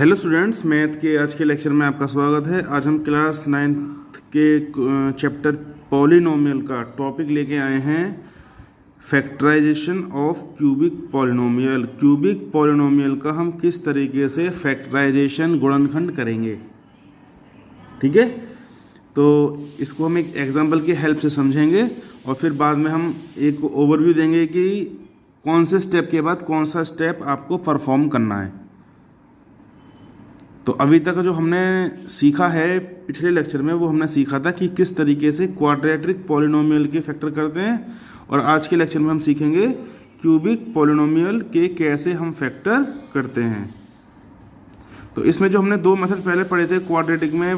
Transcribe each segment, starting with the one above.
Hello students, math के आज के लेक्चर में आपका स्वागत है। आज हम क्लास 9th के चैप्टर पॉलिनोमियल का टॉपिक लेके आए हैं, factorisation of cubic polynomial. Cubic polynomial का हम किस तरीके से फैक्टराइजेशन गुणनखंड करेंगे, ठीक है। तो इसको हम एक एग्जाम्पल की हेल्प से समझेंगे और फिर बाद में हम एक ओवरव्यू देंगे कि कौन से स्टेप के बाद कौन सा स्टेप आपको परफॉर्म करना है। तो अभी तक जो हमने सीखा है पिछले लेक्चर में, वो हमने सीखा था कि किस तरीके से क्वाड्रेटिक पॉलिनोमियल के फैक्टर करते हैं, और आज के लेक्चर में हम सीखेंगे क्यूबिक पॉलिनोमियल के कैसे हम फैक्टर करते हैं। तो इसमें जो हमने दो मेथड पहले पढ़े थे क्वाड्रेटिक में,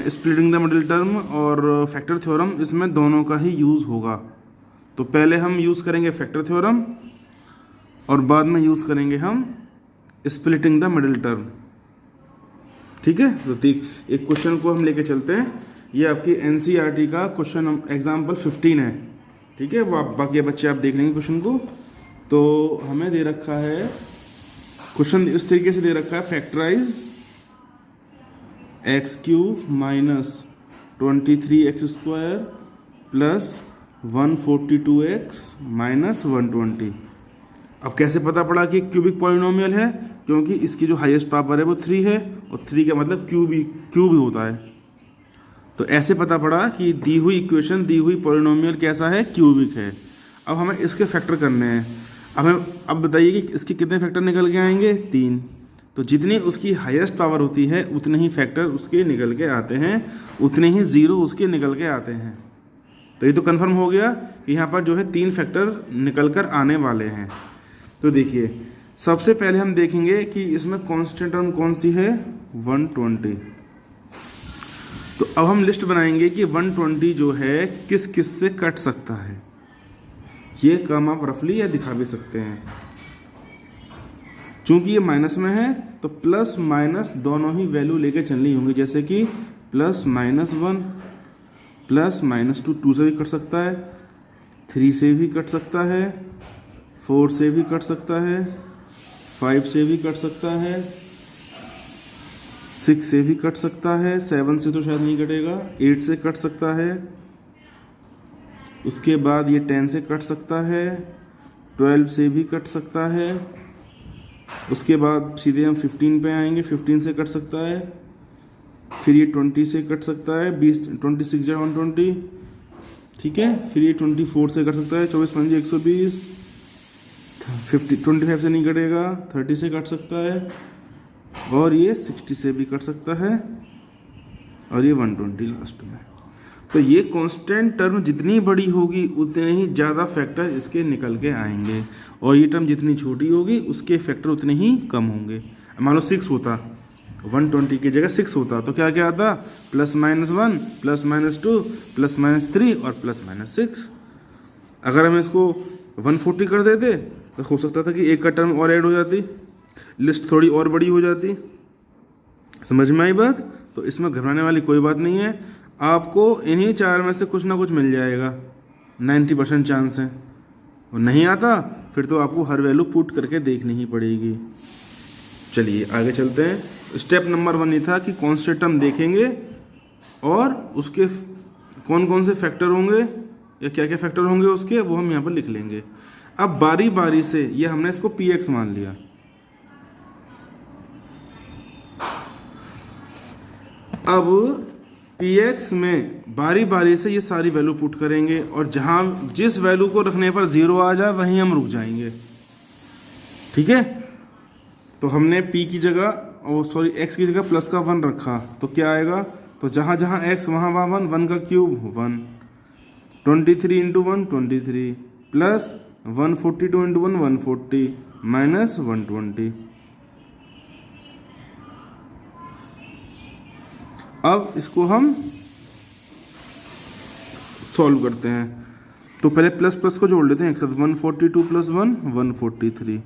स्प्लिटिंग द मिडिल टर्म और फैक्टर थ्योरम, इसमें दोनों का ही यूज़ होगा। तो पहले हम यूज़ करेंगे फैक्टर थ्योरम और बाद में यूज़ करेंगे हम स्प्लिटिंग द मिडिल टर्म, ठीक है। तो एक क्वेश्चन को हम लेके चलते हैं। ये आपकी एनसीईआरटी का क्वेश्चन एग्जाम्पल 15 है, ठीक है। वो बाकी बच्चे आप देख लेंगे क्वेश्चन को। तो हमें दे रखा है क्वेश्चन इस तरीके से दे रखा है, factorise x cube minus 23x² plus 142x minus 120। अब कैसे पता पड़ा कि क्यूबिक पॉलिनोमियल है? क्योंकि इसकी जो हाईएस्ट पावर है वो 3 है, और 3 का मतलब क्यूब ही होता है। तो ऐसे पता पड़ा कि दी हुई इक्वेशन, दी हुई पॉलिनोमियल कैसा है, क्यूबिक है। अब हमें इसके फैक्टर करने हैं। अब बताइए कि इसके कितने फैक्टर निकल के आएंगे? 3। तो जितनी उसकी हाईएस्ट पावर होती है उतने ही फैक्टर उसके निकल के आते हैं, उतने ही ज़ीरो उसके निकल के आते हैं। तो ये तो कन्फर्म हो गया कि यहाँ पर जो है 3 फैक्टर निकल कर आने वाले हैं। तो देखिए, सबसे पहले हम देखेंगे कि इसमें कांस्टेंट टर्म कौन सी है, 120। तो अब हम लिस्ट बनाएंगे कि 120 जो है किस किस से कट सकता है। ये काम आप रफली या दिखा भी सकते हैं। चूंकि ये माइनस में है तो प्लस माइनस दोनों ही वैल्यू लेके चलनी होंगी, जैसे कि प्लस -1 प्लस -2, 2 से भी कट सकता है, 3 से भी कट सकता है, 4 से भी कट सकता है, 5 से भी कट सकता है, 6 से भी कट सकता है, 7 से तो शायद नहीं कटेगा, 8 से कट सकता है, उसके बाद ये 10 से कट सकता है, 12 से भी कट सकता है, उसके बाद सीधे हम 15 पे आएंगे, 15 से कट सकता है, फिर ये 20 से कट सकता है, 26 या 120, ठीक है। फिर ये 24 से कट सकता है, 24 5 120, 25 से नहीं कटेगा, 30 से कट सकता है, और ये 60 से भी कट सकता है, और ये 120 लास्ट में। तो ये कांस्टेंट टर्म जितनी बड़ी होगी उतने ही ज़्यादा फैक्टर इसके निकल के आएंगे, और ये टर्म जितनी छोटी होगी उसके फैक्टर उतने ही कम होंगे। मान लो 6 होता, 120 की जगह 6 होता तो क्या क्या आता, +-1 +-2 +-3 और +-6। अगर हम इसको 140 कर देते तो हो सकता था कि एक का टर्म और ऐड हो जाती, लिस्ट थोड़ी और बड़ी हो जाती। समझ में आई बात? तो इसमें घबराने वाली कोई बात नहीं है। आपको इन्हीं 4 में से कुछ ना कुछ मिल जाएगा, 90% चांस है। और नहीं आता फिर तो आपको हर वैल्यू पुट करके देखनी ही पड़ेगी। चलिए आगे चलते हैं। स्टेप नंबर 1 ये था कि कांस्टेंट टर्म देखेंगे और उसके कौन कौन से फैक्टर होंगे या क्या क्या फैक्टर होंगे उसके, वो हम यहाँ पर लिख लेंगे। अब बारी बारी से, ये हमने इसको px मान लिया। अब px में बारी बारी से ये सारी वैल्यू पुट करेंगे, और जहां जिस वैल्यू को रखने पर 0 आ जाए वहीं हम रुक जाएंगे, ठीक है। तो हमने p की जगह x की जगह प्लस का 1 रखा, तो क्या आएगा, तो जहां जहां x वहां 1 का क्यूब 1, 23 × 1 23 प्लस 142 × 1 140 माइनस 120। अब इसको हम सॉल्व करते हैं। तो पहले प्लस प्लस को जोड़ लेते हैं एक साथ, 142 + 1 143,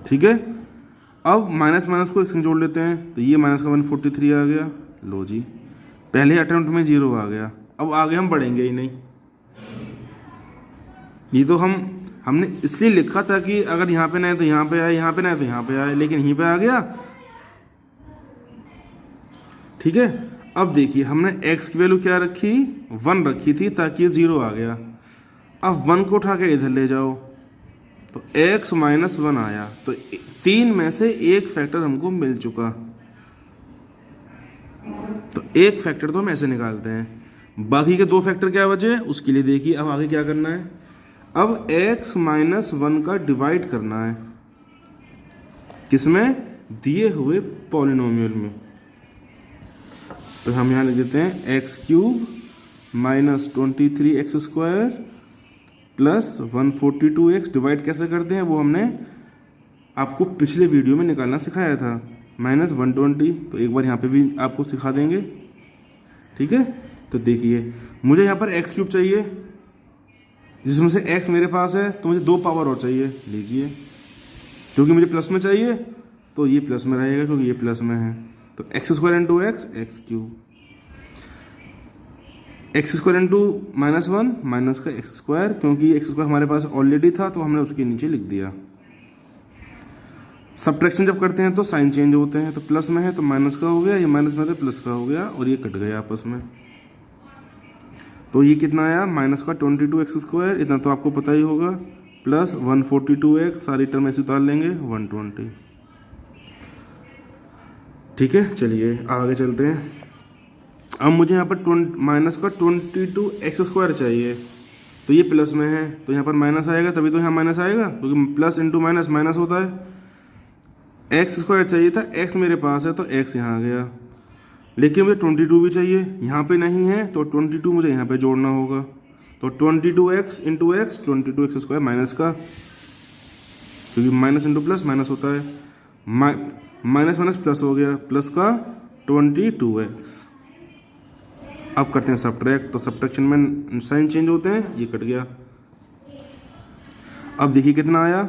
ठीक है। अब माइनस माइनस को एक संग जोड़ लेते हैं, तो ये माइनस का 143 आ गया। लो जी, पहले अटेम्प्ट में 0 आ गया। अब आगे हम बढ़ेंगे ही नहीं, ये तो हम हमने इसलिए लिखा था कि अगर यहाँ पे ना है तो यहाँ पे आए, यहाँ पे ना है तो यहाँ पे आए, लेकिन यहीं पे आ गया। ठीक है, अब देखिए हमने x की वैल्यू क्या रखी, 1 रखी थी ताकि ये 0 आ गया। अब 1 को उठा के इधर ले जाओ तो x माइनस 1 आया। तो 3 में से एक फैक्टर हमको मिल चुका। तो एक फैक्टर तो हम ऐसे निकालते हैं। बाकी के 2 फैक्टर क्या बचे उसके लिए देखिए अब आगे क्या करना है। अब x माइनस 1 का डिवाइड करना है, किसमें, दिए हुए पॉलिनोमियल में। तो हम यहाँ लिख देते हैं x cube minus 23x² plus 142x। Divide कैसे करते हैं वो हमने आपको पिछले वीडियो में निकालना सिखाया था, माइनस 120। तो एक बार यहाँ पे भी आपको सिखा देंगे। ठीक है, तो देखिए मुझे यहाँ पर x क्यूब चाहिए, जिसमें से x मेरे पास है, तो मुझे 2 पावर और चाहिए। लीजिए, क्योंकि मुझे प्लस में चाहिए तो ये प्लस में रहेगा, क्योंकि ये प्लस में है। तो x² into x, x cube, x² into -1 minus का x², क्योंकि x² हमारे पास ऑलरेडी था तो हमने उसके नीचे लिख दिया। सब्ट्रैक्शन जब करते हैं तो साइन चेंज होते हैं, तो प्लस में है तो माइनस का हो गया, ये माइनस में तो प्लस का हो गया, और ये कट गया आपस में। तो ये कितना आया, माइनस का 22x², इतना तो आपको पता ही होगा, प्लस 142x, सारी टर्म ऐसे उतार लेंगे 120। ठीक है, चलिए आगे चलते हैं। अब मुझे यहाँ पर माइनस का 22x² चाहिए, तो ये प्लस में है तो यहाँ पर माइनस आएगा, तभी तो यहाँ माइनस आएगा, क्योंकि प्लस इंटू माइनस माइनस होता है। x² चाहिए था, x मेरे पास है तो x यहाँ आ गया, लेकिन मुझे 22 भी चाहिए, यहाँ पे नहीं है तो 22 मुझे यहाँ पे जोड़ना होगा। तो 22x into x, 22x² minus का, क्योंकि माइनस इंटू प्लस माइनस होता है, माइनस माइनस प्लस हो गया, प्लस का 22x। अब करते हैं सब्ट्रैक्ट, तो सब्ट्रैक्शन में साइन चेंज होते हैं, ये कट गया। अब देखिए कितना आया,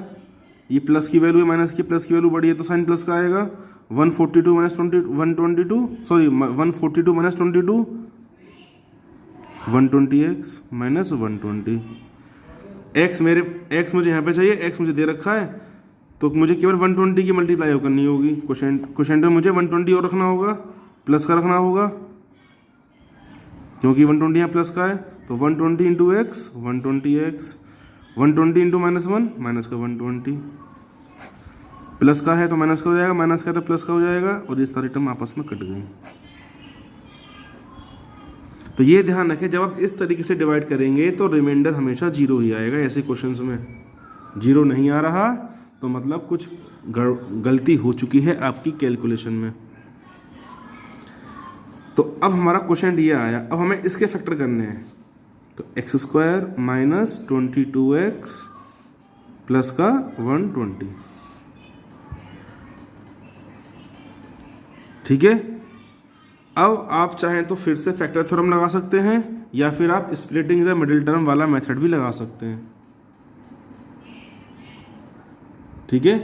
ये प्लस की वैल्यू है, माइनस की प्लस की वैल्यू बड़ी है तो साइन प्लस का आएगा। 142 minus 122 sorry 142 minus 22, 120x minus 120। x मुझे यहाँ पे चाहिए, x मुझे दे रखा है, तो मुझे केवल 120 की मल्टीप्लाई करनी होगी। क्वोशेंट में मुझे 120 और रखना होगा, प्लस का रखना होगा, क्योंकि 120 यहाँ प्लस का है। तो 120 into x, 120x, 120 into -1 minus का 120, प्लस का है तो माइनस का हो जाएगा, माइनस का तो प्लस का हो जाएगा, और ये सारी टर्म आपस में कट गई। तो ये ध्यान रखें, जब आप इस तरीके से डिवाइड करेंगे तो रिमाइंडर हमेशा 0 ही आएगा। ऐसे क्वेश्चंस में 0 नहीं आ रहा तो मतलब कुछ गलती हो चुकी है आपकी कैलकुलेशन में। तो अब हमारा क्वेश्चन ये आया, अब हमें इसके फैक्टर करने हैं। तो x² माइनस 22x प्लस का 120। ठीक है, अब आप चाहें तो फिर से फैक्टर थ्योरम लगा सकते हैं, या फिर आप स्प्लिटिंग द मिडिल टर्म वाला मेथड भी लगा सकते हैं। ठीक है,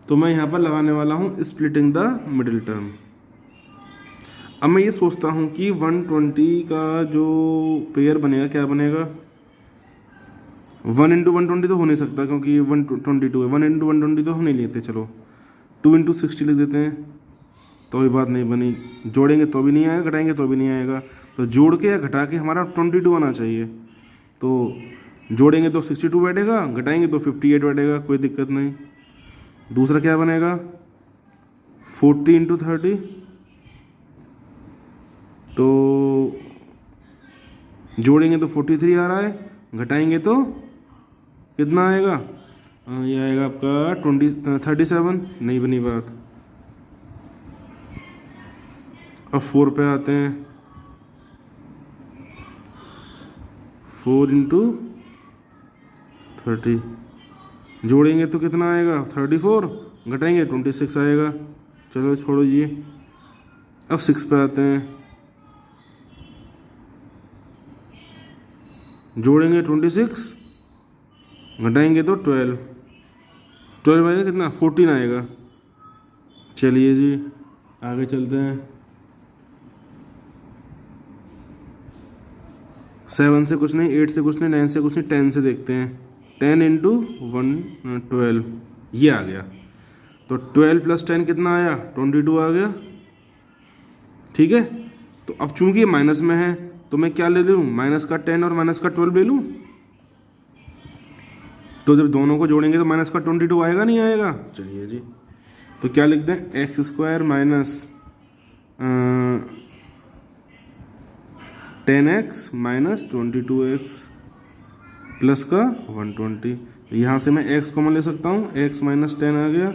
तो मैं यहाँ पर लगाने वाला हूँ स्प्लिटिंग द मिडिल टर्म। अब मैं ये सोचता हूँ कि 120 का जो पेयर बनेगा क्या बनेगा, 1 इंटू 120 तो हो नहीं सकता, क्योंकि 122 है, 1 इंटू 120 तो हम नहीं लेते। चलो 2 इंटू 60 लिख देते हैं, तो भी बात नहीं बनी। जोड़ेंगे तो भी नहीं आएगा, घटाएंगे तो भी नहीं आएगा, तो जोड़ के या घटा के हमारा 22 आना चाहिए। तो जोड़ेंगे तो 62 बैठेगा, घटाएंगे तो 58 बैठेगा, कोई दिक्कत नहीं। दूसरा क्या बनेगा, 40 इंटू 30, तो जोड़ेंगे तो 43 आ रहा है, घटाएंगे तो कितना आएगा, ये आएगा आपका 37। नहीं बनी बात। अब 4 पे आते हैं, 4 इंटू 30, जोड़ेंगे तो कितना आएगा 34, घटाएंगे 26 आएगा। चलो छोड़ो ये। अब 6 पे आते हैं, जोड़ेंगे 26, घटाएंगे तो 12 आएगा, कितना 14 आएगा। चलिए जी आगे चलते हैं। 7 से कुछ नहीं, 8 से कुछ नहीं, 9 से कुछ नहीं, 10 से देखते हैं। 10 इंटू 12 ये आ गया। तो 12 प्लस 10 कितना आया? 22 आ गया। ठीक है, तो अब चूंकि ये माइनस में है तो मैं क्या ले लूँ? माइनस का 10 और माइनस का 12 ले लूँ। तो जब दोनों को जोड़ेंगे तो माइनस का 22 आएगा, नहीं आएगा? चलिए जी, तो क्या लिख दें? X square minus 10x minus 22x plus का 120। तो यहाँ से मैं x कॉमन ले सकता हूँ, x माइनस 10 आ गया,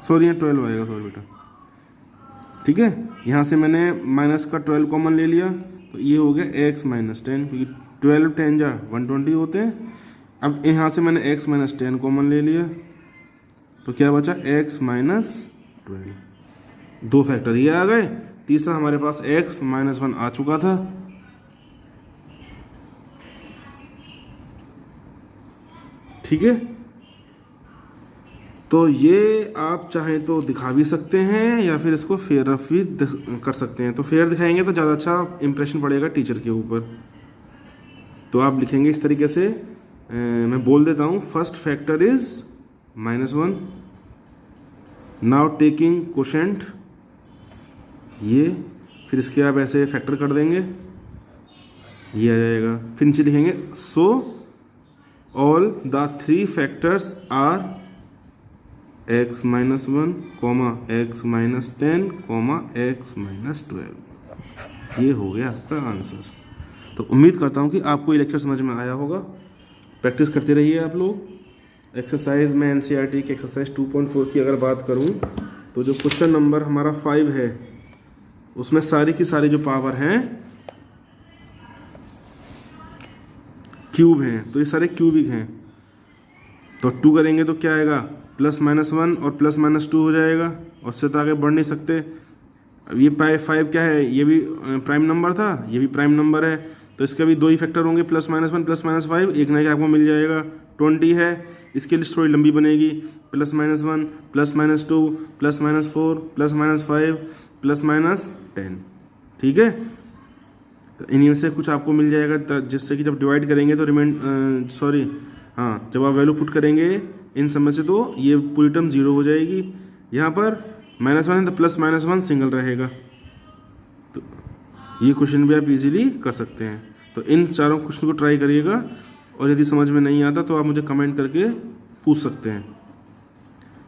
सॉरी यहाँ 12 आएगा, सॉरी बेटा। ठीक है, यहाँ से मैंने माइनस का 12 कॉमन ले लिया, तो ये हो गया x माइनस 10, क्योंकि 12 10 जा 120 होते हैं। अब यहाँ से मैंने x माइनस 10 कॉमन ले लिया, तो क्या बचा? x minus 12। दो फैक्टर ये आ गए। तीसरा हमारे पास x माइनस 1 आ चुका था। ठीक है, तो ये आप चाहें तो दिखा भी सकते हैं या फिर इसको फेयर रफ भी कर सकते हैं। तो फेयर दिखाएंगे तो ज़्यादा अच्छा इंप्रेशन पड़ेगा टीचर के ऊपर। तो आप लिखेंगे इस तरीके से, मैं बोल देता हूँ, first factor is -1, now taking quotient, ये फिर इसके आप ऐसे फैक्टर कर देंगे, ये आ जाएगा। फिर नीचे लिखेंगे so all the 3 factors are x minus 1, x minus 10, x minus 12। ये हो गया आपका आंसर। तो उम्मीद करता हूँ कि आपको ये लेक्चर समझ में आया होगा। प्रैक्टिस करते रहिए आप लोग। एक्सरसाइज में एनसीईआरटी की एक्सरसाइज 2.4 की अगर बात करूँ तो जो क्वेश्चन नंबर हमारा 5 है उसमें सारी की सारी जो पावर हैं क्यूब हैं, तो ये सारे क्यूबिक हैं। तो 2 करेंगे तो क्या आएगा? +-1 और +-2 हो जाएगा, और उससे तो आगे बढ़ नहीं सकते। अब ये 5 क्या है? ये भी प्राइम नंबर था, ये भी प्राइम नंबर है, तो इसका भी 2 ही फैक्टर होंगे, +-1 +-5, एक ना एक आपको मिल जाएगा। 20 है, इसके लिए थोड़ी लंबी बनेगी, +-1 +-2 +-4 +-5 +-10। ठीक है, तो इन्हीं में से कुछ आपको मिल जाएगा, जिससे कि जब डिवाइड करेंगे तो जब आप वैल्यू पुट करेंगे इन सब में से तो ये पूरी टर्म 0 हो जाएगी। यहाँ पर -1 है तो +-1 सिंगल रहेगा। तो ये क्वेश्चन भी आप इजीली कर सकते हैं। तो इन चारों क्वेश्चन को ट्राई करिएगा, और यदि समझ में नहीं आता तो आप मुझे कमेंट करके पूछ सकते हैं।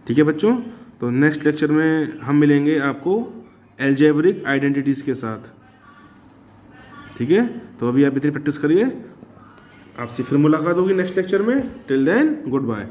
ठीक है बच्चों, तो नेक्स्ट लेक्चर में हम मिलेंगे आपको एल्जेब्रिक आइडेंटिटीज़ के साथ। ठीक है, तो अभी आप इतनी प्रैक्टिस करिए, आपसे फिर मुलाकात होगी नेक्स्ट लेक्चर में। Till then good bye.